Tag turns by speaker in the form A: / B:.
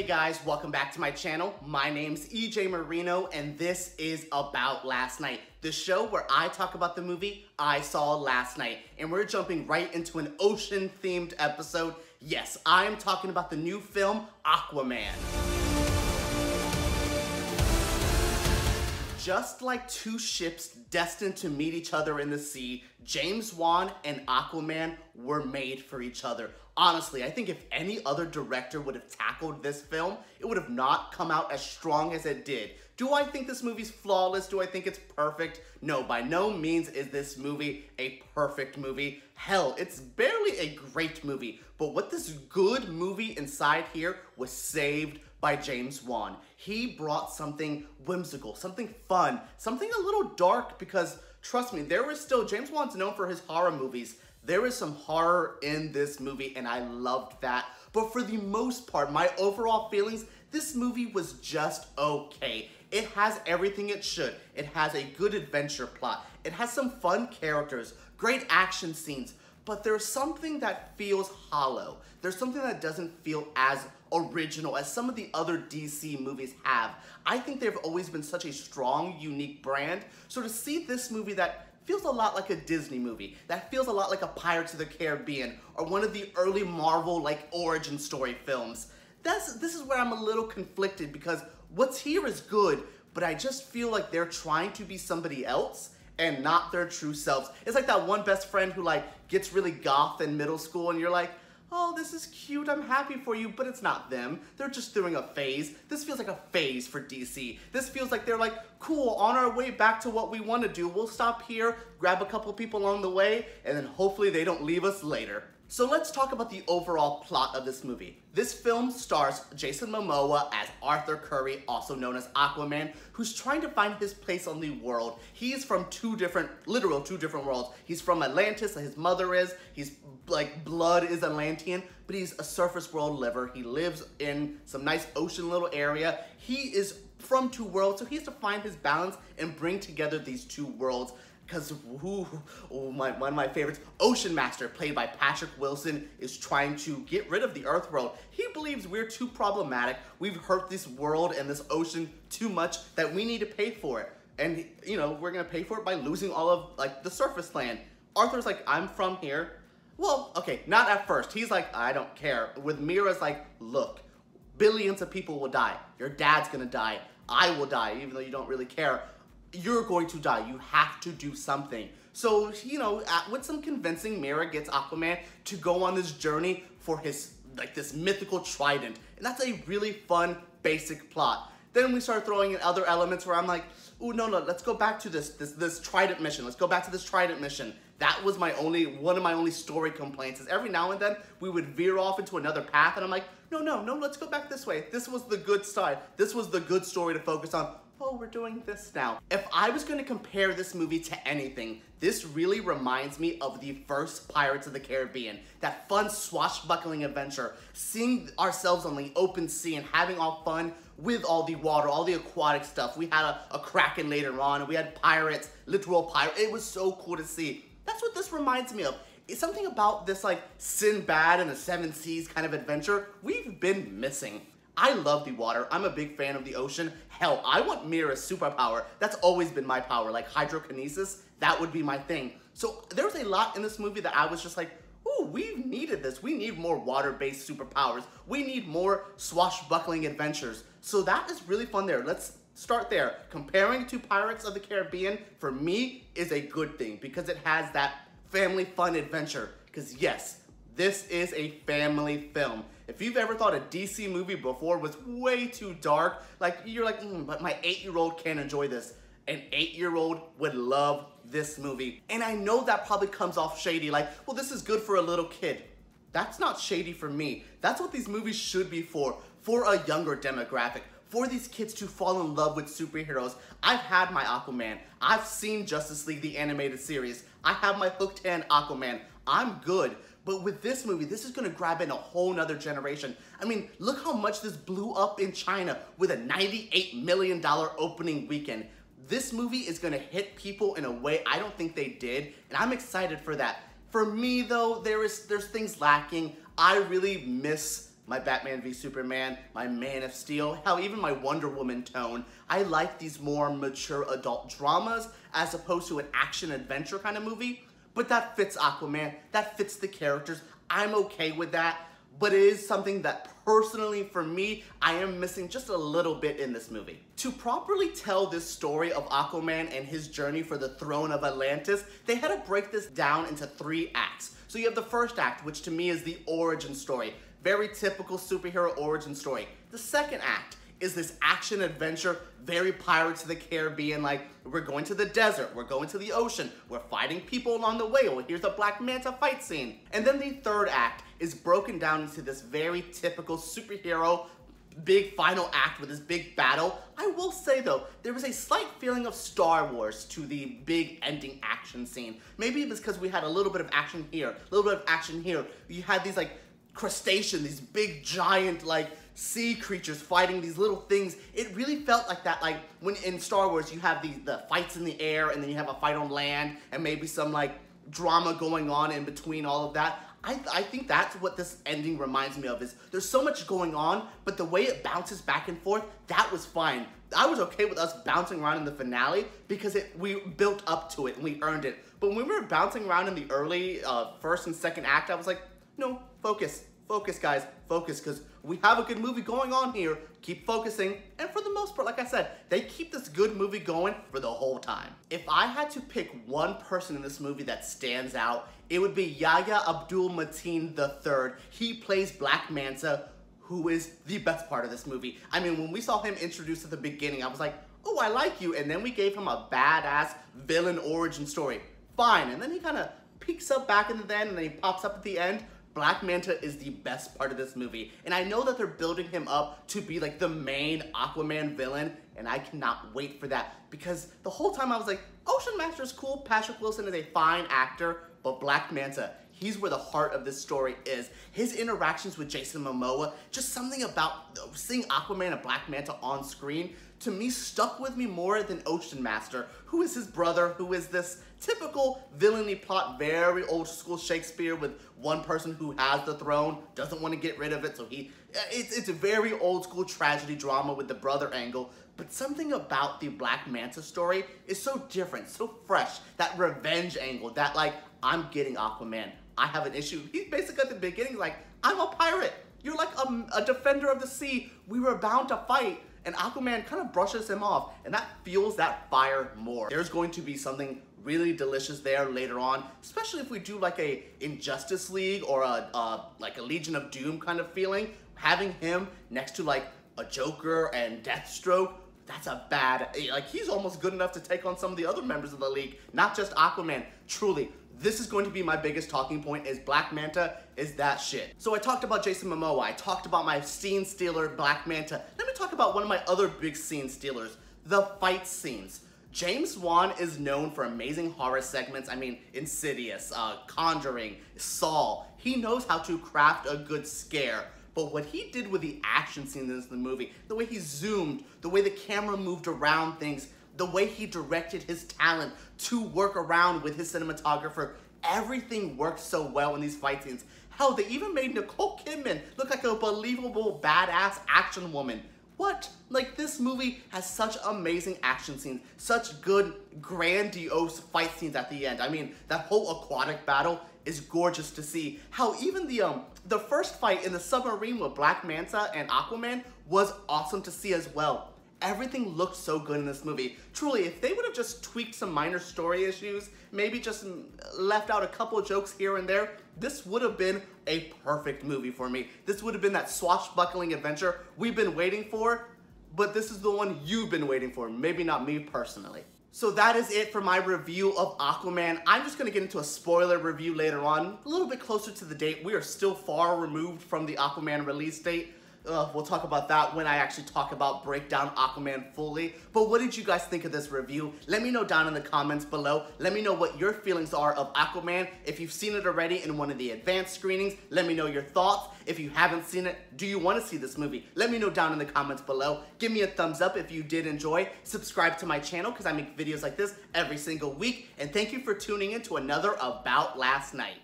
A: Hey guys, welcome back to my channel. My name's EJ Marino and this is About Last Night, the show where I talk about the movie I saw last night. And we're jumping right into an ocean-themed episode. Yes, I am talking about the new film, Aquaman. Just like two ships destined to meet each other in the sea, James Wan and Aquaman were made for each other. Honestly, I think if any other director would have tackled this film, it would have not come out as strong as it did. Do I think this movie's flawless? Do I think it's perfect? No, by no means is this movie a perfect movie. Hell, it's barely a great movie. But what this good movie inside here was saved by James Wan. He brought something whimsical, something fun, something a little dark because, trust me, there is still, James Wan's known for his horror movies. There is some horror in this movie and I loved that. But for the most part, my overall feelings, this movie was just okay. It has everything it should. It has a good adventure plot. It has some fun characters, great action scenes, but there's something that feels hollow. There's something that doesn't feel as original as some of the other DC movies have. I think they've always been such a strong, unique brand. So to see this movie that feels a lot like a Disney movie, that feels a lot like a Pirates of the Caribbean, or one of the early Marvel like origin story films, this is where I'm a little conflicted because what's here is good, but I just feel like they're trying to be somebody else and not their true selves. It's like that one best friend who like gets really goth in middle school and you're like, oh, this is cute, I'm happy for you, but it's not them. They're just doing a phase. This feels like a phase for DC. This feels like they're like, cool, on our way back to what we want to do, we'll stop here, grab a couple people along the way, and then hopefully they don't leave us later. So let's talk about the overall plot of this movie. This film stars Jason Momoa as Arthur Curry, also known as Aquaman, who's trying to find his place on the world. He's from literal two different worlds. He's from Atlantis, his mother is. He's like, blood is Atlantean, but he's a surface world liver. He lives in some nice ocean little area. He is from two worlds, so he has to find his balance and bring together these two worlds. Because one of my favorites, Ocean Master, played by Patrick Wilson, is trying to get rid of the Earth world. He believes we're too problematic. We've hurt this world and this ocean too much that we need to pay for it. And, you know, we're going to pay for it by losing all of, like, the surface land. Arthur's like, I'm from here. Well, okay, not at first. He's like, I don't care. With Mira's like, look, billions of people will die. Your dad's going to die. I will die, even though you don't really care. You're going to die. You have to do something. So, you know, with some convincing, Mira gets Aquaman to go on this journey for his, like, this mythical trident. And that's a really fun, basic plot. Then we start throwing in other elements where I'm like, ooh, no, let's go back to this trident mission. Let's go back to this trident mission. That was one of my only story complaints is every now and then we would veer off into another path and I'm like, no, let's go back this way. This was the good side. This was the good story to focus on. Oh, we're doing this now. If I was going to compare this movie to anything, this really reminds me of the first Pirates of the Caribbean. That fun swashbuckling adventure, seeing ourselves on the open sea and having all fun with all the water, all the aquatic stuff. We had a kraken later on, and we had pirates, literal pirates. It was so cool to see. That's what this reminds me of. It's something about this like Sinbad and the Seven Seas kind of adventure we've been missing. I love the water. I'm a big fan of the ocean. Hell, I want Mira's superpower. That's always been my power, like hydrokinesis. That would be my thing. So there's a lot in this movie that I was just like, ooh, we've needed this. We need more water-based superpowers. We need more swashbuckling adventures. So that is really fun there. Let's start there. Comparing to Pirates of the Caribbean, for me, is a good thing because it has that family fun adventure. Because yes, this is a family film. If you've ever thought a DC movie before was way too dark, like you're like, but my 8-year-old can't enjoy this. An 8-year-old would love this movie. And I know that probably comes off shady, like, well, this is good for a little kid. That's not shady for me. That's what these movies should be for a younger demographic, for these kids to fall in love with superheroes. I've had my Aquaman. I've seen Justice League, the animated series. I have my hooked hand Aquaman. I'm good. But with this movie, this is gonna grab in a whole nother generation. I mean, look how much this blew up in China with a $98 million opening weekend. This movie is gonna hit people in a way I don't think they did, and I'm excited for that. For me though, there's things lacking. I really miss my Batman v Superman, my Man of Steel, hell, even my Wonder Woman tone. I like these more mature adult dramas as opposed to an action-adventure kind of movie. But that fits Aquaman, that fits the characters. I'm okay with that, but it is something that personally for me, I am missing just a little bit in this movie. To properly tell this story of Aquaman and his journey for the throne of Atlantis, they had to break this down into 3 acts. So you have the first act, which to me is the origin story. Very typical superhero origin story. The second act is this action adventure, very Pirates of the Caribbean, like we're going to the desert, we're going to the ocean, we're fighting people along the way, well, here's a Black Manta fight scene. And then the third act is broken down into this very typical superhero big final act with this big battle. I will say though, there was a slight feeling of Star Wars to the big ending action scene. Maybe it was because we had a little bit of action here, a little bit of action here. You had these like crustaceans, these big giant like sea creatures fighting these little things. It really felt like that, like when in Star Wars you have the fights in the air and then you have a fight on land and maybe some like drama going on in between all of that. I think that's what this ending reminds me of, is there's so much going on, but the way it bounces back and forth, that was fine. I was okay with us bouncing around in the finale because we built up to it and we earned it. But when we were bouncing around in the early first and second act, I was like, no, focus. Focus, guys, focus, because we have a good movie going on here. Keep focusing, and for the most part, like I said, they keep this good movie going for the whole time. If I had to pick one person in this movie that stands out, it would be Yahya Abdul-Mateen III. He plays Black Manta, who is the best part of this movie. I mean, when we saw him introduced at the beginning, I was like, oh, I like you, and then we gave him a badass villain origin story. Fine, and then he kind of peeks up back in the end, and then he pops up at the end. Black Manta is the best part of this movie, and I know that they're building him up to be like the main Aquaman villain, and I cannot wait for that, because the whole time I was like, Ocean Master is cool, Patrick Wilson is a fine actor, but Black Manta, he's where the heart of this story is. His interactions with Jason Momoa, just something about seeing Aquaman and Black Manta on screen, to me stuck with me more than Ocean Master, who is his brother, who is this typical villainy plot, very old school Shakespeare with one person who has the throne, doesn't want to get rid of it, so it's a very old school tragedy drama with the brother angle. But something about the Black Manta story is so different, so fresh, that revenge angle, that like, I'm getting Aquaman, I have an issue. He's basically at the beginning like, I'm a pirate, you're like a defender of the sea, we were bound to fight. And Aquaman kind of brushes him off, and that fuels that fire more. There's going to be something really delicious there later on, especially if we do like a Injustice League or like a Legion of Doom kind of feeling. Having him next to like a Joker and Deathstroke, that's a bad, like he's almost good enough to take on some of the other members of the league, not just Aquaman. Truly, this is going to be my biggest talking point, is Black Manta is that shit. So I talked about Jason Momoa, I talked about my scene stealer, Black Manta. Let me talk about one of my other big scene stealers, the fight scenes. James Wan is known for amazing horror segments. I mean, Insidious, Conjuring, Saw. He knows how to craft a good scare. But what he did with the action scenes in the movie, the way he zoomed, the way the camera moved around things, the way he directed his talent to work around with his cinematographer, everything worked so well in these fight scenes. Hell, they even made Nicole Kidman look like a believable badass action woman. What? Like, this movie has such amazing action scenes, such good, grandiose fight scenes at the end. I mean, that whole aquatic battle is gorgeous to see. How even the first fight in the submarine with Black Manta and Aquaman was awesome to see as well. Everything looked so good in this movie. Truly, if they would have just tweaked some minor story issues, maybe just left out a couple of jokes here and there, this would have been a perfect movie for me. This would have been that swashbuckling adventure we've been waiting for, but this is the one you've been waiting for, maybe not me personally. So that is it for my review of Aquaman. I'm just gonna get into a spoiler review later on, a little bit closer to the date. We are still far removed from the Aquaman release date. We'll talk about that when I actually break down Aquaman fully. But what did you guys think of this review? Let me know down in the comments below. Let me know what your feelings are of Aquaman. If you've seen it already in one of the advanced screenings, let me know your thoughts. If you haven't seen it, do you want to see this movie? Let me know down in the comments below. Give me a thumbs up if you did enjoy. Subscribe to my channel because I make videos like this every single week. And thank you for tuning in to another About Last Night.